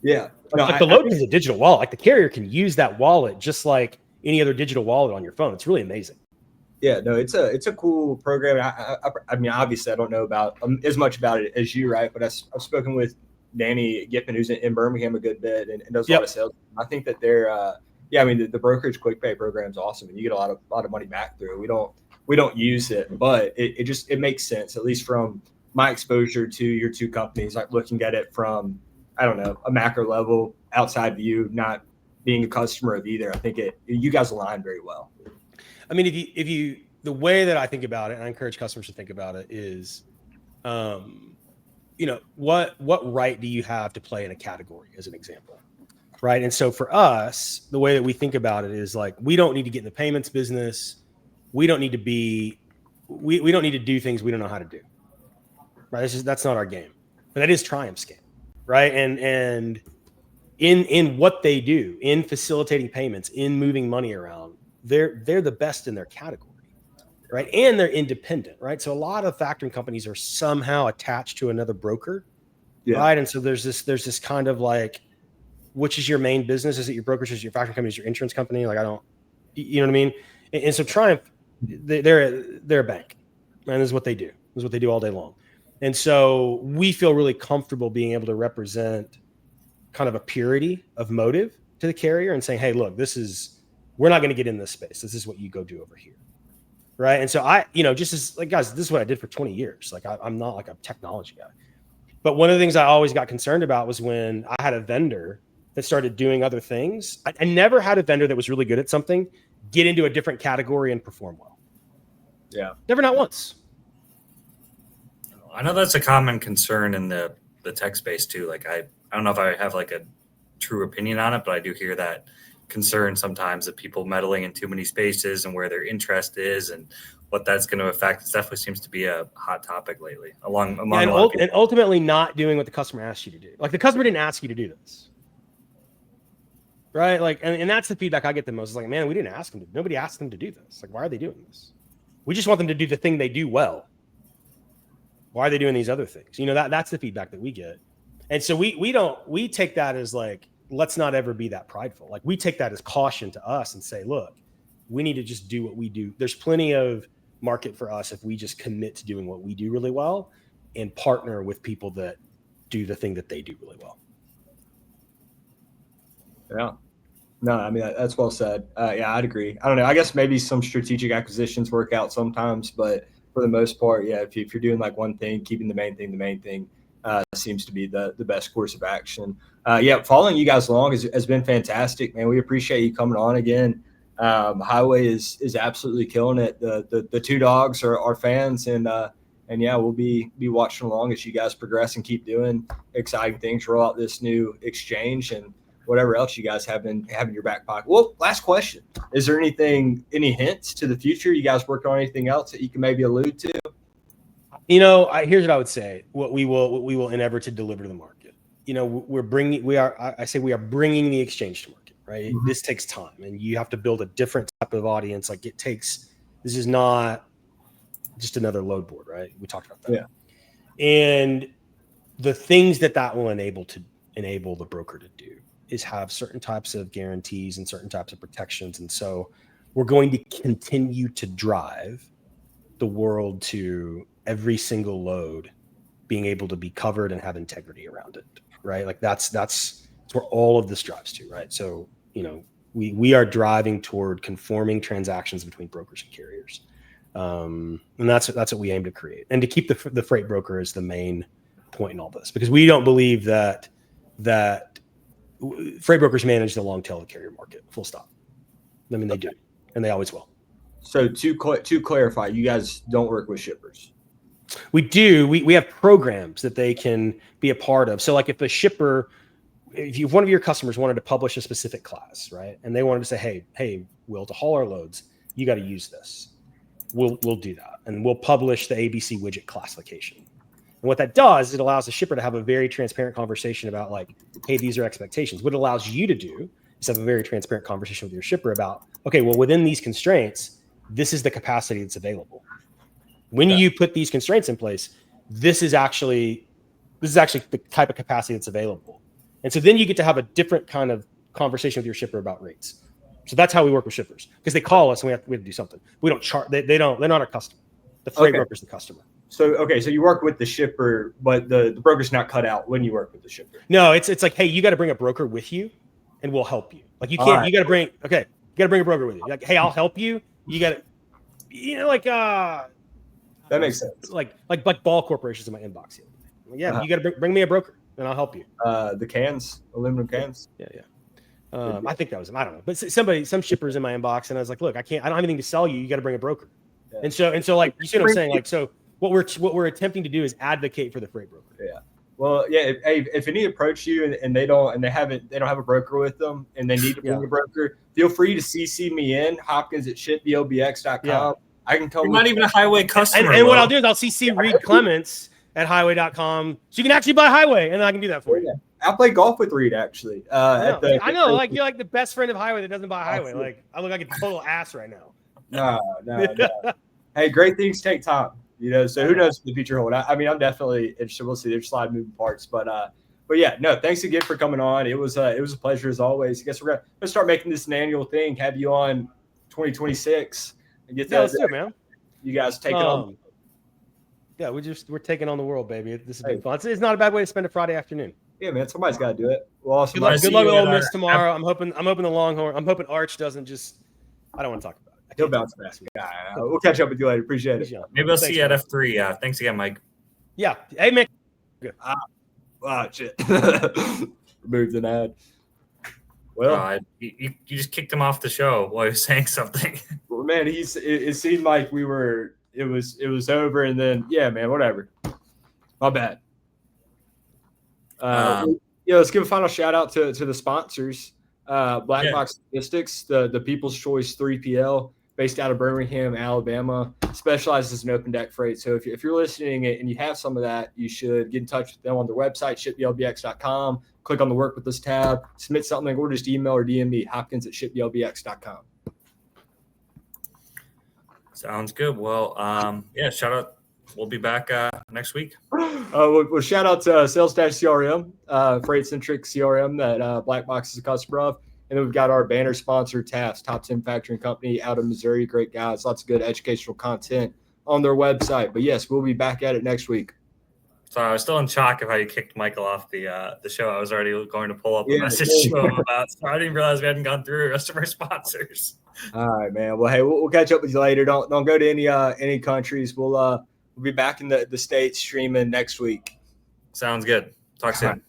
Yeah. No, like the load is a digital wallet. Like the carrier can use that wallet just like any other digital wallet on your phone. It's really amazing. Yeah, no, it's a cool program. I mean, obviously, I don't know about as much about it as you, right? But I've spoken with Danny Giffen, who's in Birmingham a good bit and does a lot of sales. I think that they're, I mean, the brokerage quick pay program is awesome, and you get a lot of money back through. We don't use it, but it makes sense, at least from my exposure to your two companies, like looking at it from, I don't know, a macro level, outside view, not being a customer of either. I think you guys align very well. I mean, if the way that I think about it, and I encourage customers to think about it, is, what right do you have to play in a category, as an example, right? And so for us, the way that we think about it is like, we don't need to get in the payments business. We don't need to be, we don't need to do things we don't know how to do, right? That's not our game, but that is Triumph's game, right? And in what they do, in facilitating payments, in moving money around, they're the best in their category, right? And they're independent, right? So a lot of factoring companies are somehow attached to another broker, right? And so there's this kind of like, which is your main business? Is it your brokerage? Is it your factoring company? Is it your insurance company? Like, you know what I mean? And so Triumph, they're a bank, and this is what they do. This is what they do all day long. And so we feel really comfortable being able to represent kind of a purity of motive to the carrier and saying, hey, look, we're not going to get in this space. This is what you go do over here. Right. And so just as like, guys, this is what I did for 20 years. Like, I'm not like a technology guy, but one of the things I always got concerned about was when I had a vendor that started doing other things. I never had a vendor that was really good at something get into a different category and perform well. Yeah. Never, not once. I know that's a common concern in the tech space too. Like, I don't know if I have like a true opinion on it, but I do hear that concern sometimes of people meddling in too many spaces and where their interest is and what that's going to affect. It definitely seems to be a hot topic lately and ultimately not doing what the customer asked you to do. Like, the customer didn't ask you to do this. Right. Like, and that's the feedback I get the most. Is like, man, we didn't ask them nobody asked them to do this. Like, why are they doing this? We just want them to do the thing they do well. Why are they doing these other things? That's the feedback that we get. And so we take that as like, let's not ever be that prideful. Like, we take that as caution to us and say, look, we need to just do what we do. There's plenty of market for us if we just commit to doing what we do really well and partner with people that do the thing that they do really well. Yeah. No, I mean, that's well said. Yeah, I'd agree. I don't know. I guess maybe some strategic acquisitions work out sometimes, but for the most part, yeah, if you're doing like one thing, keeping the main thing seems to be the best course of action. Following you guys along has been fantastic, man. We appreciate you coming on again. Highway is absolutely killing it. The two dogs are fans, and yeah, we'll be watching along as you guys progress and keep doing exciting things. Roll out this new exchange and whatever else you guys have in your back pocket. Well, last question: is there any hints to the future? You guys working on anything else that you can maybe allude to? Here's what I would say. What we will endeavor to deliver to the market. We are bringing the exchange to market, right? Mm-hmm. This takes time, and you have to build a different type of audience. Like, this is not just another load board, right? We talked about that. Yeah. And the things that will enable the broker to do is have certain types of guarantees and certain types of protections. And so we're going to continue to drive the world to every single load being able to be covered and have integrity around it, right? Like, that's where all of this drives to, right? So, we are driving toward conforming transactions between brokers and carriers. And that's what we aim to create, and to keep the freight broker as the main point in all this, because we don't believe that freight brokers manage the long tail of the carrier market, full stop. I mean, they do, and they always will. So to clarify, you guys don't work with shippers? We do. We have programs that they can be a part of. So like, if if one of your customers wanted to publish a specific class, right, and they wanted to say, hey, Will, to haul our loads, you got to use this. We'll do that, and we'll publish the ABC widget classification. And what that does, it allows the shipper to have a very transparent conversation about like, hey, these are expectations. What it allows you to do is have a very transparent conversation with your shipper about, okay, well, within these constraints, this is the capacity that's available. When you put these constraints in place, this is actually the type of capacity that's available. And so then you get to have a different kind of conversation with your shipper about rates. So that's how we work with shippers, because they call us and we have to do something. We don't charge. They're not our customer. The freight broker's the customer. So you work with the shipper, but the broker's not cut out when you work with the shipper. No, it's like, hey, you got to bring a broker with you, and we'll help you. Like, you can't. Right. You got to bring a broker with you. Like, hey, I'll help you. You got to, that makes sense. Like ball corporations in my inbox. Yeah, you got to bring me a broker, and I'll help you. The cans, aluminum cans. Yeah. I think that was him. I don't know, but some shippers in my inbox, and I was like, look, I don't have anything to sell you. You got to bring a broker. Yeah. And so like, you see what I'm saying? Like, so what we're attempting to do is advocate for the freight broker. Yeah. Well, yeah. If any approach you and they don't have a broker with them and they need to bring a broker, feel free to CC me in Hopkins@shipblbx.com. Yeah. I can tell. You're not even a Highway customer. And what I'll do is I'll CC Reed Clements at highway.com. So you can actually buy Highway, and then I can do that for you. I play golf with Reed actually. I know, like you're like the best friend of Highway that doesn't buy Highway. Like I look like a total ass right now. No. Hey, great things take time, so who knows what the future hold. I mean, I'm definitely interested. We'll see. There's a lot of moving parts, but yeah, no, thanks again for coming on. It was a pleasure as always. I guess we're gonna start making this an annual thing. Have you on 2026 and get that. Let's do it, man. You guys take it on. Yeah, we're taking on the world, baby. This has been fun. It's not a bad way to spend a Friday afternoon. Yeah, man. Somebody's got to do it. Well, awesome. Good luck with Ole Miss tomorrow. I'm hoping the Longhorn. I'm hoping Arch doesn't just. I don't want to talk about it. He'll bounce back. We'll catch up with you later. Appreciate it. Maybe I'll see you at F3. Thanks again, Mike. Yeah. Hey, man. Shit. Removed an ad. Well, you just kicked him off the show while he was saying something. Well, man, it seemed like it was over, and then man, whatever. My bad. Let's give a final shout out to the sponsors. Black Box Logistics, the People's Choice 3PL, based out of Birmingham, Alabama, specializes in open deck freight. So if you're listening and you have some of that, you should get in touch with them on their website, shipblbx.com. Click on the Work With Us tab, submit something, or just email or DM me, hopkins@shipblbx.com. Sounds good. Well, shout out. We'll be back next week. We'll shout out to Sales-CRM, freight-centric CRM that Black Box is a customer of. And then we've got our banner sponsor, TAFS, Top 10 Factoring Company out of Missouri. Great guys. Lots of good educational content on their website. But, yes, we'll be back at it next week. So I was still in shock of how you kicked Michael off the show. I was already going to pull up a message to him about. So I didn't realize we hadn't gone through the rest of our sponsors. All right, man. Well, hey, we'll catch up with you later. Don't go to any countries. We'll be back in the States streaming next week. Sounds good. Talk soon.